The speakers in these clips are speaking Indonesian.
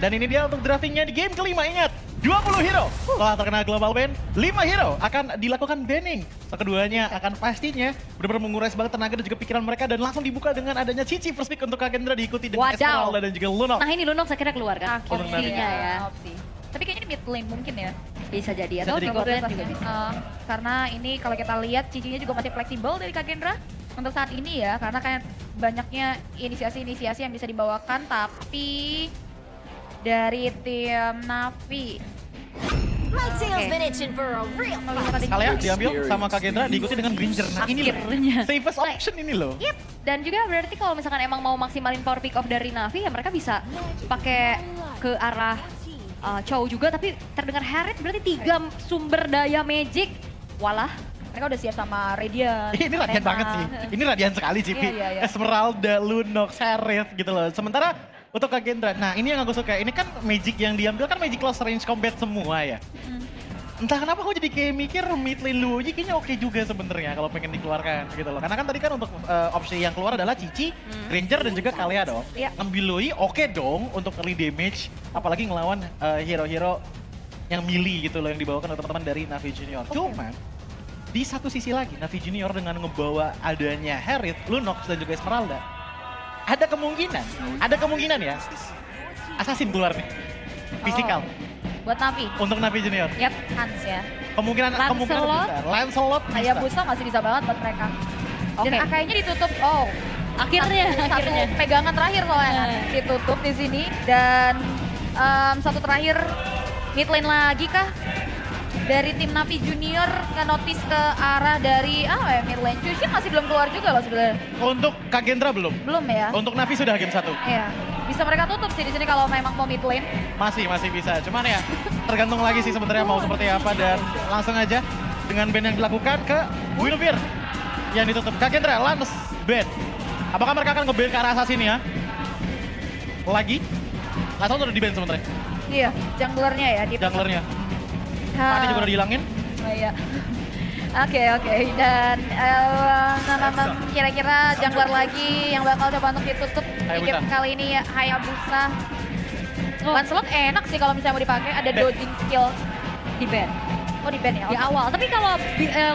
Dan ini dia untuk draftingnya di game kelima, ingat. 20 hero setelah terkena global ban, 5 hero akan dilakukan banning. Keduanya akan pastinya benar-benar menguras banget tenaga dan juga pikiran mereka dan langsung dibuka dengan adanya Cici first pick untuk Kagendra diikuti dengan Wadaw. Esmeralda dan juga Lunox. Nah ini Lunox akhirnya keluar kan? Untuk Opsinya ya. Opsi. Tapi kayaknya di mid lane mungkin ya. Bisa jadi Bisa atau jadi. di bot lane juga bisa. Karena ini kalau kita lihat Cicinya juga masih fleksibel dari Kagendra untuk saat ini ya. Karena kayak banyaknya inisiasi-inisiasi yang bisa dibawakan. Tapi dari tim Navi. My tail's Oke. been itching for a real fight. Kalian diambil sama Kagendra diikuti dengan Granger. Nah ini loh, Akhirnya. safest option ini loh. Yep. Dan juga berarti kalau misalkan emang mau maksimalin power pick off dari Navi ya mereka bisa pakai ke arah Chow juga, tapi terdengar Harriet berarti 3 sumber daya magic. Walah, mereka udah siap sama Radiant. Ini radian Nena. banget sih. Ini radian sekali sih, Pi. Iya. Esmeralda, Lunox, Harriet gitu loh. Sementara untuk Kagendra, nah ini yang aku suka. Ini kan magic yang diambil kan magic close range combat semua ya. Entah kenapa aku jadi kayak mikir mid lane Luoyi kayaknya oke juga sebenarnya kalau pengen dikeluarkan gitu loh. Karena kan tadi kan untuk opsi yang keluar adalah Cici, Granger dan juga Kalia dong. Iya. Ngambil Luoyi oke dong untuk early damage, apalagi ngelawan hero-hero yang melee gitu loh yang dibawakan oleh teman-teman dari Navi Junior. Cuman di satu sisi lagi Navi Junior dengan ngebawa adanya Harriet, Lunox dan juga Esmeralda, ada kemungkinan ya Assassin keluar nih, fisikal Buat Navi. untuk Navi Junior. Yap, Hans ya. Kemungkinan Lancelot. besar. Lancelot bisa. Hayabusa masih bisa banget buat mereka. Oke. Dan kayaknya ditutup. Oh, Akhirnya. satu pegangan terakhir soalnya kan. Ditutup di sini dan satu terakhir mid lane lagi kah? Dari tim Navi Junior nge-notice ke arah dari mid lane. Cushin masih belum keluar juga loh sebenarnya. Untuk Kagendra belum. Belum ya? Untuk Navi sudah game 1. Iya. Bisa mereka tutup sih di sini kalau memang mau mid lane. Masih bisa. Cuman ya tergantung lagi sih sebenarnya mau seperti apa dan langsung aja dengan ban yang dilakukan ke Guinevere yang ditutup. Kagendra Lance ban. Apakah mereka akan nge-ban ke arah Assassin ya? Lagi? Nggak tahu udah di-ban sebenarnya. Iya, junglernya ya. Junglernya. Pani juga udah dihilangin. Oh iya. Oke. Dan kira-kira jungler lagi yang bakal coba untuk ditutup di Hayabusa. game kali ini ya Hayabusa. Lancelot enak sih kalau misalnya mau dipakai, ada Ben. dodging skill. Di band. Oh di ban ya? Di awal. Tapi kalau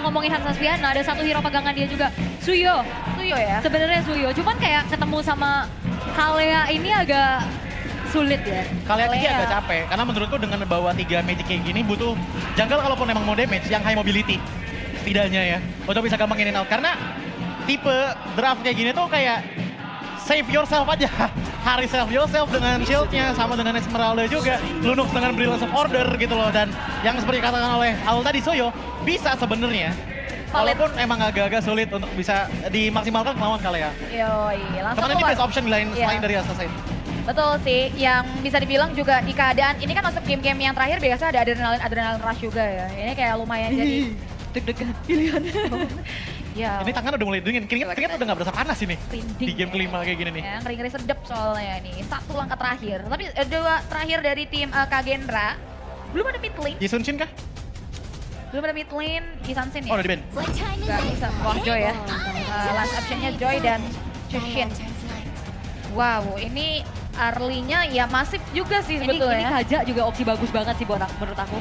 ngomongin Hans Asviana ada satu hero pegangan dia juga. Suyo. Suyo ya? Sebenarnya Suyo. Cuman kayak ketemu sama Kalea ini agak sulit ya. Kalian ini Kalea. agak capek karena menurutku dengan bawa 3 magic kayak gini butuh jungle kalaupun emang mau damage yang high mobility setidaknya ya untuk bisa gampang in and out karena tipe draft kayak gini tuh kayak save yourself aja. Harry save yourself dengan shieldnya sama dengan Esmeralda juga, Lunox dengan Brilliance of Order gitu loh dan yang seperti katakan oleh Aul tadi Soyo bisa sebenarnya Valid. walaupun emang agak-agak sulit untuk bisa dimaksimalkan melawan Kalea. Yoi, langsung Teman ini keluar. best option lain Iya. selain dari Assassin. Betul sih, yang bisa dibilang juga di keadaan ini kan masuk game-game yang terakhir biasa ada adrenalin rush juga ya. Ini kayak lumayan jadi Deg-degan pilihannya. ya. Ini tangan udah mulai dingin, keringat udah gak berasa panas ini Merinding. di game kelima kayak gini nih. Ya, ngeri-ngeri sedep soalnya nih. Satu langkah terakhir. Tapi dua terakhir dari tim Kagendra. Belum ada mid lane. Jisun Shin kah? Belum ada mid lane. Isansin Oh ya? udah di ban. Playtime is Gak over. bisa. Wah Joy ya. Last optionnya Joy dan Chushin. Wow, ini early-nya ya masif juga sih Ini sebetulnya. Kaja juga opsi bagus banget sih menurut aku.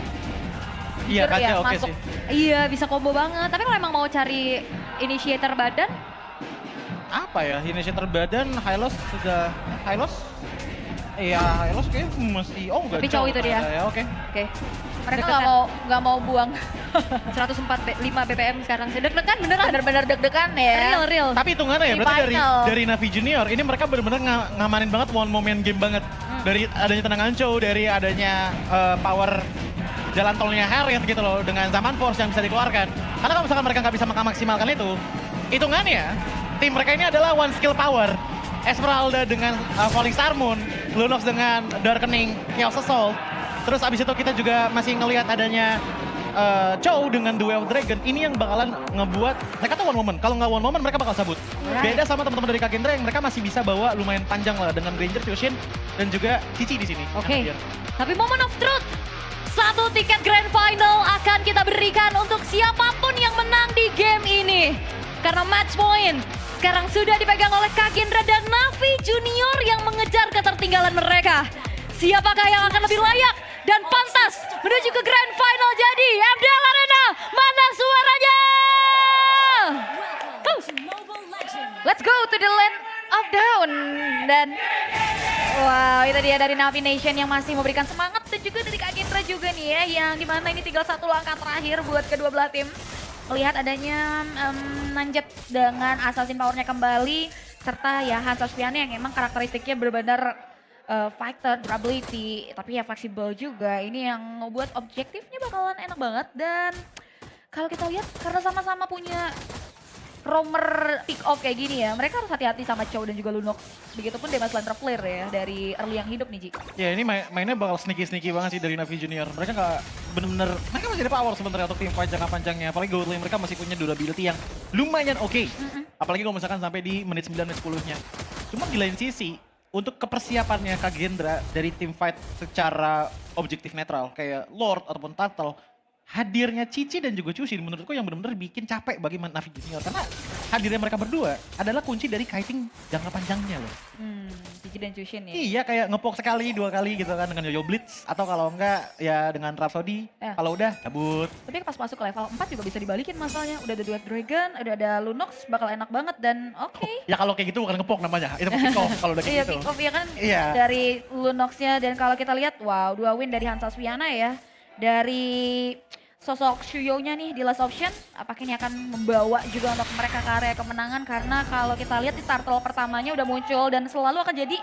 Iya Jujur ya, Kaja oke masuk. sih. Iya bisa combo banget. Tapi kalau emang mau cari initiator badan, Apa ya, initiator badan, Hylos sudah, Hylos? Iya, Hylos kayaknya masih, oh enggak Tapi cowok itu dia. Ya, oke. oke. Mereka Deg-degan. nggak mau buang 105 BPM sekarang sih. Deg-degan beneran. bener-bener deg-degan ya. Real. Tapi hitungannya ya, Di berarti final. dari Navi Junior, ini mereka benar-benar ngamanin banget one moment game banget. Dari adanya tendangan Chow, dari adanya power jalan tolnya Harriet gitu loh, dengan Zaman Force yang bisa dikeluarkan. Karena kalau misalkan mereka nggak bisa memaksimalkan itu, hitungannya tim mereka ini adalah one skill power. Esmeralda dengan Falling Star Moon, Lunox dengan Darkening, Chaos Assault. Terus abis itu kita juga masih ngelihat adanya Chow dengan The Way of Dragon. Ini yang bakalan ngebuat mereka tuh one moment. Kalau nggak one moment mereka bakal sabut. Beda sama teman-teman dari Kagendra yang mereka masih bisa bawa lumayan panjang lah dengan Granger, Fusion dan juga Cici di sini. Oke. Tapi moment of truth. Satu tiket grand final akan kita berikan untuk siapapun yang menang di game ini. Karena match point sekarang sudah dipegang oleh Kagendra dan Navi Junior yang mengejar ketertinggalan mereka. Siapakah yang akan lebih layak dan pantas menuju ke Grand Final? Jadi MDL Arena, mana suaranya? Welcome to Mobile Legends. Let's go to the land of down. Dan wow, itu dia dari Navi Nation yang masih memberikan semangat, dan juga dari Kak Gendra juga nih ya, yang dimana ini tinggal satu langkah terakhir buat kedua belah tim. Melihat adanya Nanjet dengan assassin powernya kembali, serta ya Hansa Sviana yang emang karakteristiknya benar-benar fighter, durability, tapi ya fleksibel juga. Ini yang membuat objektifnya bakalan enak banget. Dan kalau kita lihat karena sama-sama punya roamer pick off kayak gini ya, mereka harus hati-hati sama Chow dan juga Lunox. Begitupun Demas Lantra Flare ya dari early yang hidup nih Ji. Ya ini mainnya bakal sneaky banget sih dari Navi Junior. Mereka nggak bener-bener, mereka masih ada power sebenarnya untuk tim fight jangka panjangnya. Apalagi gold lane mereka masih punya durability yang lumayan oke. Apalagi kalau misalkan sampai di menit 9 dan 10-nya. Cuma di lain sisi, untuk kepersiapannya Kak Gendra dari tim fight secara objektif netral kayak Lord ataupun Turtle, hadirnya Cici dan juga Chushin menurutku yang benar-benar bikin capek bagi Navi Junior. Karena hadirnya mereka berdua adalah kunci dari kiting jangka panjangnya loh. Cici dan Chushin ya. Iya, kayak ngepok sekali, 2 kali gitu kan dengan Yoyo Blitz. Atau kalau enggak ya dengan Rhapsody. Kalau udah cabut. Tapi pas masuk ke level 4 juga bisa dibalikin masalahnya. Udah ada Duet Dragon, udah ada Lunox, bakal enak banget dan oke. Ya kalau kayak gitu bukan ngepok namanya. Itu pick off kalau udah Iya, kayak gitu. pick off ya kan Iya. dari Lunox-nya. Dan kalau kita lihat, wow, 2 win dari Hansa Sviana ya. Dari sosok Shuyo-nya nih di last option, apakah ini akan membawa juga untuk mereka ke area kemenangan? Karena kalau kita lihat di turtle pertamanya udah muncul dan selalu akan jadi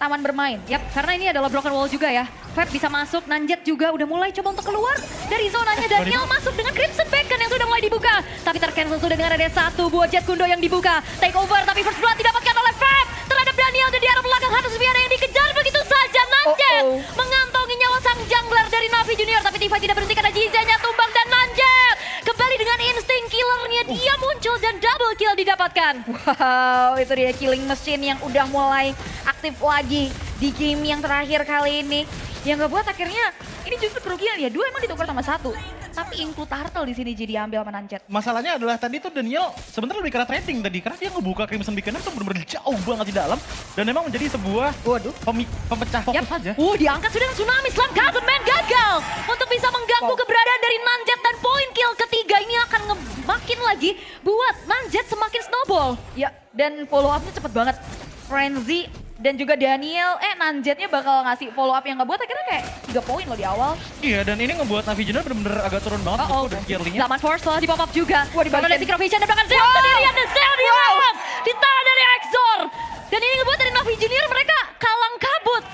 taman bermain. Yap, karena ini adalah broken wall juga ya. Fab bisa masuk, Nanjet juga udah mulai coba untuk keluar dari zonanya. Daniel masuk dengan Crimson Beacon yang sudah mulai dibuka. Tapi tercancel sudah dengan ada 1 buat Jet Kundo yang dibuka. Take over, tapi first blood didapatkan oleh Fab terhadap Daniel. Dan di arah belakang Hansa Sviana yang dikejar begitu saja. Nanjet mengantongi nyawa sang jungler dari Navi Junior. Tapi Tifa tidak berhenti karena Jizanya tumbang dan Nanjet kembali dengan insting killernya. Dia muncul dan double kill didapatkan. Wow, itu dia killing machine yang udah mulai aktif lagi di game yang terakhir kali ini. Yang ngebuat akhirnya ini justru kerugian ya. 2 emang ditukar sama 1. Tapi include Turtle di sini jadi ambil sama Nanjet. Masalahnya adalah tadi tuh Daniel sebenarnya lebih karena trading tadi. Karena dia ngebuka Crimson Beacon itu benar-benar jauh banget di dalam. Dan memang menjadi sebuah pemecah fokus saja. Diangkat sudah tsunami slam. Kazeman gagal untuk bisa mengganggu keberadaan dari Nanjet. Dan poin kill ketiga ini akan makin lagi buat Nanjet semakin snowball. Ya, dan follow up-nya cepet banget. Frenzy dan juga Daniel, Nanjetnya bakal ngasih follow up yang ngebuat akhirnya kayak 3 poin loh di awal. Iya, dan ini ngebuat Navi Junior benar-benar agak turun banget dari gear link-nya. Zaman Force telah di pop up juga. Wah, dibalikin. Karena ada Secret Vision dan bahkan Zeus sendirian. Dan Zeus dirawat. Ditahan dari Exor. Dan ini ngebuat dari Navi Junior mereka kalang kabut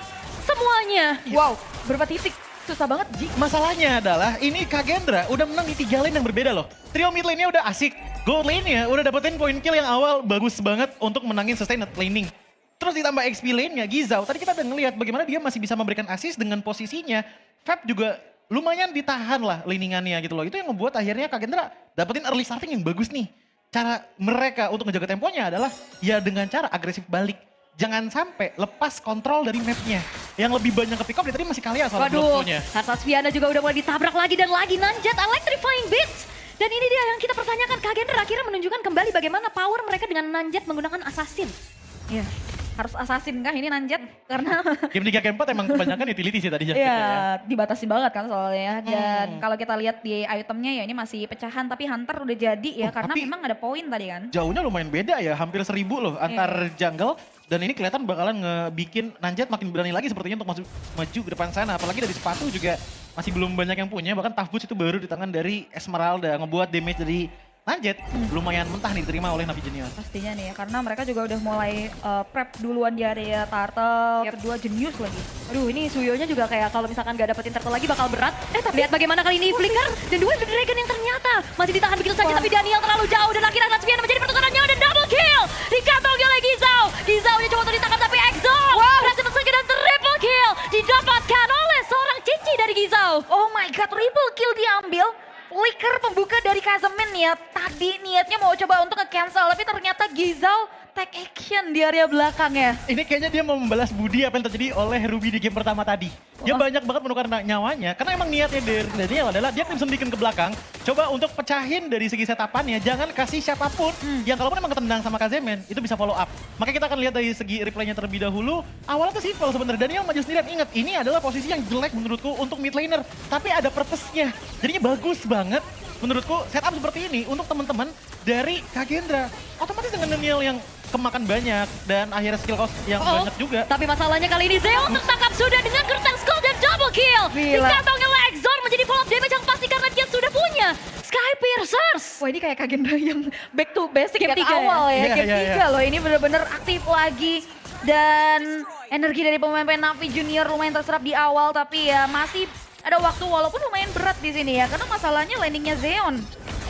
semuanya. Wow, berapa titik? Susah banget, Ji. Masalahnya adalah ini Kak Gendra udah menang di 3 lane yang berbeda loh. Trio mid lane-nya udah asik. Gold lane-nya udah dapetin point kill yang awal bagus banget untuk menangin sustained laning. Terus ditambah XP lane-nya Gizao. Tadi kita udah ngeliat bagaimana dia masih bisa memberikan assist dengan posisinya. Fab juga lumayan ditahan lah laningannya gitu loh. Itu yang membuat akhirnya Kak Gendra dapetin early starting yang bagus nih. Cara mereka untuk ngejaga temponya adalah ya dengan cara agresif balik. Jangan sampai lepas kontrol dari mapnya. Yang lebih banyak ke pick up, dia tadi masih kaya soal block-nya. Hansa Sviana juga udah mulai ditabrak lagi dan lagi. Nanjet electrifying beats. Dan ini dia yang kita pertanyakan. Kak Gendra akhirnya menunjukkan kembali bagaimana power mereka dengan Nanjet menggunakan assassin. Iya. Harus assassin kah ini Nanjet? Karena Game 3 Game 4 emang kebanyakan utility sih tadi. ya dibatasi banget kan soalnya. Dan kalau kita lihat di itemnya ya ini masih pecahan. Tapi Hunter udah jadi ya karena tapi memang ada poin tadi kan. Jauhnya lumayan beda ya, hampir 1000 loh antar jungle. Dan ini kelihatan bakalan ngebikin Nanjet makin berani lagi sepertinya untuk maju ke depan sana. Apalagi dari sepatu juga masih belum banyak yang punya. Bahkan Tough Boots itu baru di tangan dari Esmeralda. Ngebuat damage dari Nanjet lumayan mentah nih diterima oleh Navi Junior. Pastinya nih ya, karena mereka juga udah mulai prep duluan di area turtle, kedua jenius lagi. Aduh ini Suyonya juga kayak kalau misalkan gak dapetin turtle lagi bakal berat. Tapi lihat bagaimana kali ini Flicker dan dua Dragon yang ternyata masih ditahan begitu saja. Tapi Daniel terlalu jauh dan akhirnya Hansa Sviana menjadi pertukarannya dan double kill. Dikantongi oleh Gizao. Gizao-nya coba untuk ditangkap tapi Exhaust. Berhasil menyelesaikan dan triple kill didapatkan oleh seorang Cici dari Gizao. Oh my god, triple kill diambil. Flicker pembuka dari Kazemin ya. Tadi niatnya mau coba untuk nge-cancel, tapi ternyata Gizao take action di area belakang ya. Ini kayaknya dia mau membalas budi apa yang terjadi oleh Ruby di game pertama tadi. Dia banyak banget menukar nyawanya, karena emang niatnya dari Daniel adalah dia Crimson Beacon ke belakang, coba untuk pecahin dari segi setapannya, jangan kasih siapapun yang kalaupun emang ketendang sama Kazemen, itu bisa follow up. Makanya kita akan lihat dari segi replaynya terlebih dahulu, awalnya tuh simpel sebenarnya, Daniel maju sendirian, ingat ini adalah posisi yang jelek menurutku untuk mid laner, tapi ada purpose-nya, jadinya bagus banget. Menurutku setup seperti ini untuk teman-teman dari Kagendra, otomatis dengan Daniel yang kemakan banyak dan akhirnya skill cost yang banyak juga. Tapi masalahnya kali ini Zeon tertangkap sudah dengan Curtain Skull dan double kill. Gila. Dikantongnya oleh Exor menjadi follow up damage yang pasti karena dia sudah punya Sky Piercers. Wah ini kayak Kagendra yang back to basic Game ya, ke 3 ya? awal ya. Iya, Game iya, 3 loh, ini bener-bener aktif lagi. Dan energi dari pemain-pemain Navi Junior lumayan terserap di awal, tapi ya masih ada waktu walaupun lumayan berat di sini ya. Karena masalahnya landingnya Zeon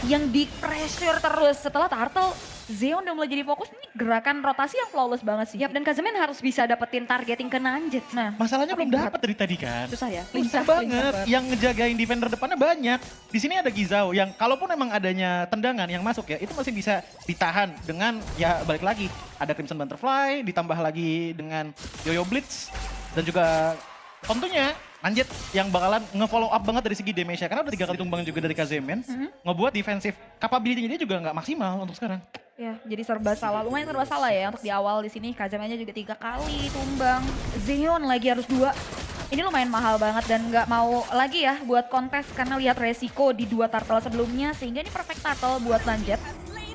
yang di pressure terus setelah Turtle. Zeon udah mulai jadi fokus, ini gerakan rotasi yang flawless banget sih. Yap, dan Kazemen harus bisa dapetin targeting ke Nanjet. Nah, Masalahnya tapi belum berat. dapat dari tadi kan. Susah ya? Susah banget. Yang ngejagain defender depannya banyak. Di sini ada Gizao yang kalaupun emang adanya tendangan yang masuk ya, itu masih bisa ditahan dengan ya balik lagi. Ada Crimson Butterfly, ditambah lagi dengan Yoyo Blitz. Dan juga tentunya Nanjet yang bakalan nge-follow up banget dari segi damage-nya. Karena udah 3 kali tumbang juga dari Kazemen. Ngebuat defensive capability-nya dia juga nggak maksimal untuk sekarang. Ya, jadi serba salah. Lumayan serba salah ya untuk di awal di sini. Kazemennya juga 3 kali tumbang. Zeon lagi harus 2. Ini lumayan mahal banget dan nggak mau lagi ya buat kontes karena lihat resiko di 2 turtle sebelumnya, sehingga ini perfect turtle buat Nanjet.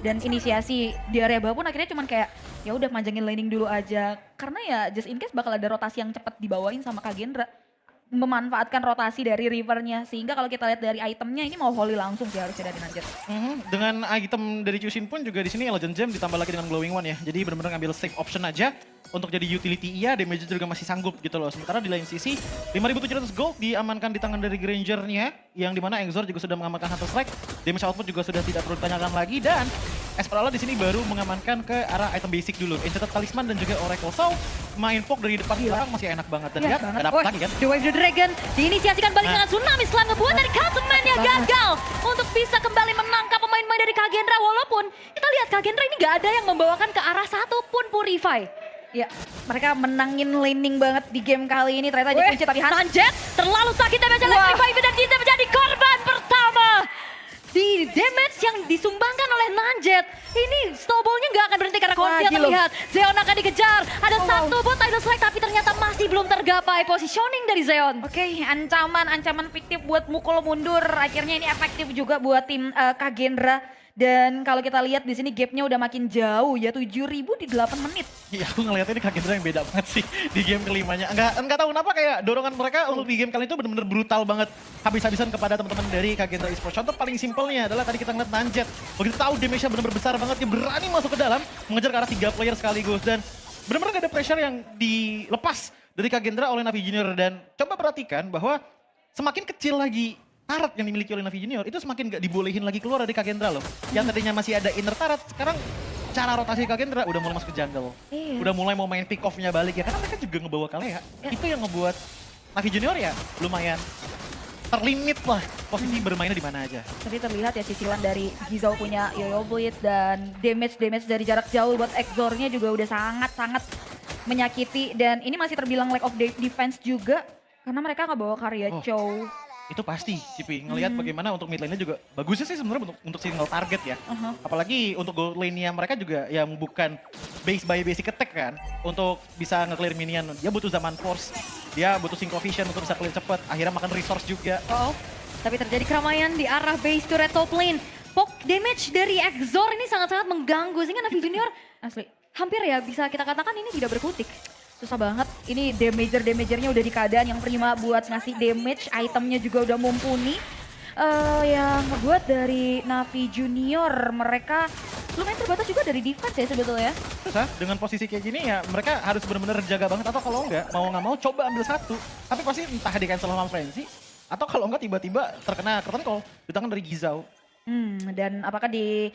Dan inisiasi di area bawah pun akhirnya cuman kayak ya udah manjangin laning dulu aja. Karena ya just in case bakal ada rotasi yang cepat dibawain sama Kagendra. Memanfaatkan rotasi dari rivernya, sehingga kalau kita lihat dari itemnya ini mau holy langsung sih harusnya dari Nanjet. Dengan item dari Chushin pun juga di sini Legend Gem ditambah lagi dengan Glowing One ya. Jadi benar-benar ngambil safe option aja untuk jadi utility iya, damage juga masih sanggup gitu loh. Sementara di lain sisi 5.700 gold diamankan di tangan dari Granger-nya, yang dimana Exor juga sudah mengamankan Hunter Strike. Damage output juga sudah tidak perlu ditanyakan lagi, dan Esperala di sini baru mengamankan ke arah item basic dulu. Enchanted Talisman dan juga Oracle Soul. Main poke dari depan belakang masih enak banget. Dan ya, gak dapet lagi kan. The Wave the Dragon diinisiasikan balik dengan Tsunami Slam, ngebuat dari Kazemen yang gagal untuk bisa kembali menangkap pemain-pemain dari Kagendra. Walaupun kita lihat Kagendra ini gak ada yang membawakan ke arah satupun Purify. Ya, mereka menangin laning banget di game kali ini. Ternyata dikunci tapi Nanjet terlalu sakit damage oleh Wah. Revive dan kita menjadi korban pertama di damage yang disumbangkan oleh Nanjet. Ini snowballnya nggak akan berhenti karena Corsia Gila. terlihat. Zeon akan dikejar. Ada satu bot Tidal Strike tapi ternyata masih belum tergapai positioning dari Zeon. Oke, ancaman fiktif buat mukul mundur. Akhirnya ini efektif juga buat tim Kagendra. Dan kalau kita lihat di sini gapnya udah makin jauh ya, 7.000 di 8 menit. Iya, aku ngeliatnya ini Kagendra yang beda banget sih di game kelimanya. Enggak tahu kenapa kayak dorongan mereka untuk di game kali itu benar-benar brutal banget. Habis-habisan kepada teman-teman dari Kagendra Esports. Contoh paling simpelnya adalah tadi kita ngeliat Nanjet. Begitu tahu damage-nya benar-benar besar banget, dia berani masuk ke dalam, mengejar ke arah 3 player sekaligus. Dan benar-benar gak ada pressure yang dilepas dari Kagendra oleh Navi Junior. Dan coba perhatikan bahwa semakin kecil lagi turret yang dimiliki oleh Navi Junior, itu semakin gak dibolehin lagi keluar dari Kagendra loh. Yang tadinya masih ada inner turret, sekarang cara rotasi Kagendra udah mulai masuk ke jungle. Iya. Udah mulai mau main pick off-nya balik ya, karena mereka juga ngebawa Kalea. Itu yang ngebuat Navi Junior ya lumayan terlimit lah posisi bermainnya di mana aja. Tadi terlihat ya cicilan dari Gizao punya Yoyo Blitz dan damage dari jarak jauh buat Exor-nya juga udah sangat-sangat menyakiti. Dan ini masih terbilang lack of defense juga karena mereka nggak bawa karya Chow. Itu pasti, Cipi. Ngelihat bagaimana untuk mid lane-nya juga bagusnya sih sebenarnya untuk single target ya. Apalagi untuk gold lane-nya mereka juga yang bukan base by basic attack kan. Untuk bisa nge-clear minion, dia butuh zaman force. Dia butuh synchro vision untuk bisa clear cepet. Akhirnya makan resource juga. Tapi terjadi keramaian di arah base turret top lane. Poke damage dari Exor ini sangat-sangat mengganggu sehingga Navi Junior Asli. hampir ya bisa kita katakan ini tidak berkutik. Susah banget, ini damager-damagernya udah di keadaan yang prima buat ngasih damage, itemnya juga udah mumpuni. Yang ngebuat dari Navi Junior, mereka lumayan terbatas juga dari defense ya sebetulnya. Susah, dengan posisi kayak gini ya mereka harus benar-benar jaga banget. Atau kalau enggak, mau nggak mau coba ambil satu. Tapi pasti entah di cancel sama Frenzy, atau kalau enggak tiba-tiba terkena curtain call di tangan dari Gizao. Dan apakah di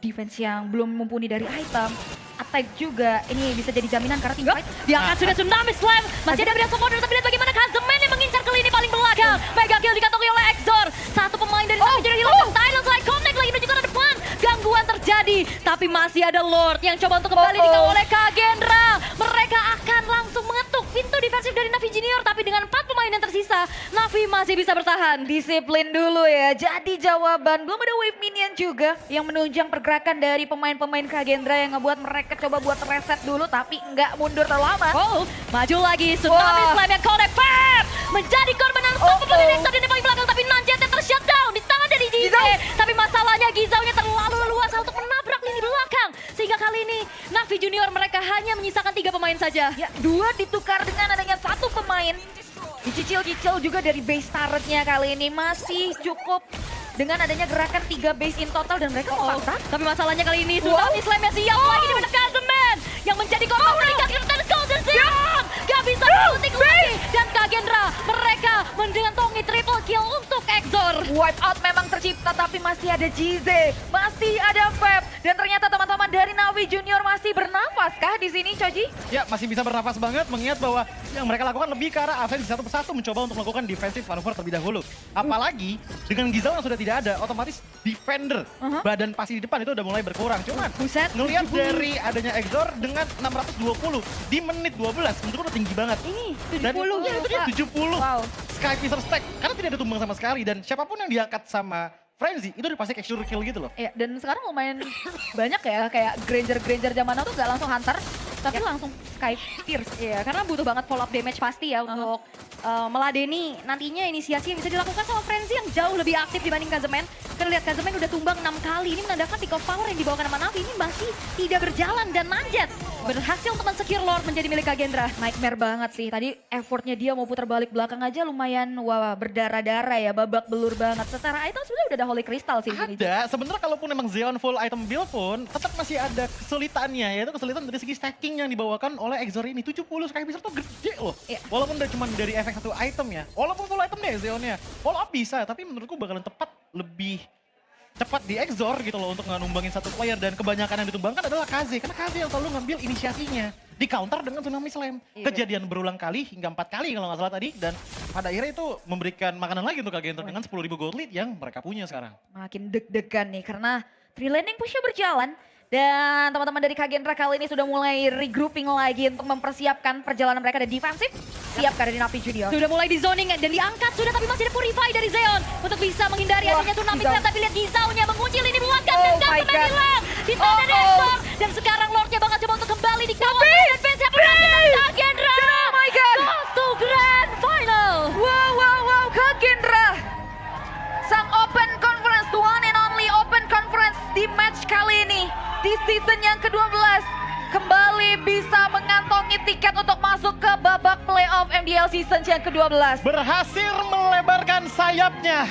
defense yang belum mumpuni dari item, attack juga ini bisa jadi jaminan karena tim fight. Diangkat sudah Tsunami Slam. Masih ada Bria Sokoner tapi lihat bagaimana Kazemen yang mengincar ke lini paling belakang. Mega kill dikantongi oleh Exor. Satu pemain dari Navi Junior hilang. Tidal Strike connect lagi menuju ke arah depan. Gangguan terjadi terjadi. Tapi masih ada Lord yang coba untuk kembali dikawal oleh Kagendra. Mereka akan langsung mengetuk pintu defensif dari Navi Junior. Tapi dengan 4 pemain yang tersisa, Navi masih bisa bertahan. Disiplin dulu ya. Jadi jawaban belum ada wave minion juga yang menunjang pergerakan dari pemain-pemain Kagendra yang ngebuat mereka coba buat reset dulu tapi nggak mundur terlalu lama. Oh, maju lagi. Tsunami Wah. Slam yang connect. Pep menjadi korban yang unstoppable dari Nexon di paling belakang. Tapi Nanjet yang tershutdown di tangan dari Gize. Gizau. Tapi masalahnya Gizaunya terlalu luas untuk menabrak lini belakang. Sehingga kali ini Navi Junior mereka hanya menyisakan 3 pemain saja. Ya, 2 ditukar dengan adanya 1 pemain. Dicicil-cicil juga dari base turretnya kali ini masih cukup dengan adanya gerakan 3 base in total dan mereka Oh, memaksa. tapi masalahnya kali ini Tsunami Slam-nya siap lagi di mana Kazeman yang menjadi korban dari Kagendra Golden Zeon. Gak bisa disuntik lagi. Dan Kagendra mereka mengantongi triple kill untuk Exor. Wipe out memang tercipta tapi masih ada Jize, masih ada Feb dan ternyata teman-teman dari Navi Junior masih bernafas kah di sini Choji? Ya, masih bisa bernafas banget mengingat bahwa yang mereka lakukan lebih ke arah offense satu persatu mencoba untuk melakukan defensive manuver terlebih dahulu. Apalagi dengan Gizau yang sudah tidak ada, otomatis defender badan pasti di depan itu udah mulai berkurang. Cuman Buset, ngelihat dari adanya Exor dengan 620 di menit 12, menurutku udah tinggi banget. Ini Dan 70. ya, itu dia 70. Wow. Sky Piercer stack karena tidak ada tumbang sama sekali dan siapapun yang diangkat sama Frenzy itu udah pasti capture kill gitu loh. Ya, dan sekarang lumayan banyak ya kayak Granger zaman now tuh gak langsung hunter tapi langsung Sky Pierce. Iya, karena butuh banget follow up damage pasti ya untuk meladeni nantinya inisiasi yang bisa dilakukan sama Frenzy yang jauh lebih aktif dibanding Kazeman. Kita lihat Kazeman udah tumbang 6 kali. Ini menandakan pick of power yang dibawakan sama Navi ini masih tidak berjalan dan Nanjet berhasil untuk men-secure Lord menjadi milik Kagendra. Nightmare banget sih. Tadi effortnya dia mau putar balik belakang aja lumayan wah berdarah-darah ya, babak belur banget. Secara item sebenarnya udah ada Holy Crystal sih di sini. Ada, sebenarnya kalaupun emang Zeon full item build pun tetap masih ada kesulitannya, yaitu kesulitan dari segi stacking yang dibawakan oleh Exor ini. 70 Sky Piercer tuh gede loh. Iya. Walaupun udah cuma dari efek satu item ya. Walaupun full item deh Zeonnya. Follow up bisa, tapi menurutku bakalan tepat lebih cepat di Exor gitu loh untuk numbangin satu player. Dan kebanyakan yang ditumbangkan adalah Kaze, karena Kaze yang selalu ngambil inisiasinya. Di counter dengan Tsunami Slam. Iya. Kejadian berulang kali hingga 4 kali kalau nggak salah tadi. Dan pada akhirnya itu memberikan makanan lagi untuk Kagendra dengan 10.000 gold lead yang mereka punya sekarang. Makin deg-degan nih karena 3 landing push-nya berjalan. Dan teman-teman dari Kagendra kali ini sudah mulai regrouping lagi untuk mempersiapkan perjalanan mereka dan defensif. Siap dari Navi Junior. Sudah mulai di zoning dan diangkat sudah tapi masih ada Purify dari Zeon untuk bisa menghindari Wah, adanya Tsunami Gizau. Slam. Tapi lihat Gizaunya mengunci lini belakang Oh dan my Kazeman God. hilang di tangan dari Exor. Dan sekarang Lordnya bakal coba untuk kembali di kawal dan fans yang berhasil dari Kagendra. Oh my God. Goes to Grand Final. Wow, Kagendra. Sang Open Conference, the one and only Open Conference di match kali ini. Di season yang ke-12. Kembali bisa mengantongi tiket untuk masuk ke babak playoff MDL season yang ke-12. Berhasil melebarkan sayapnya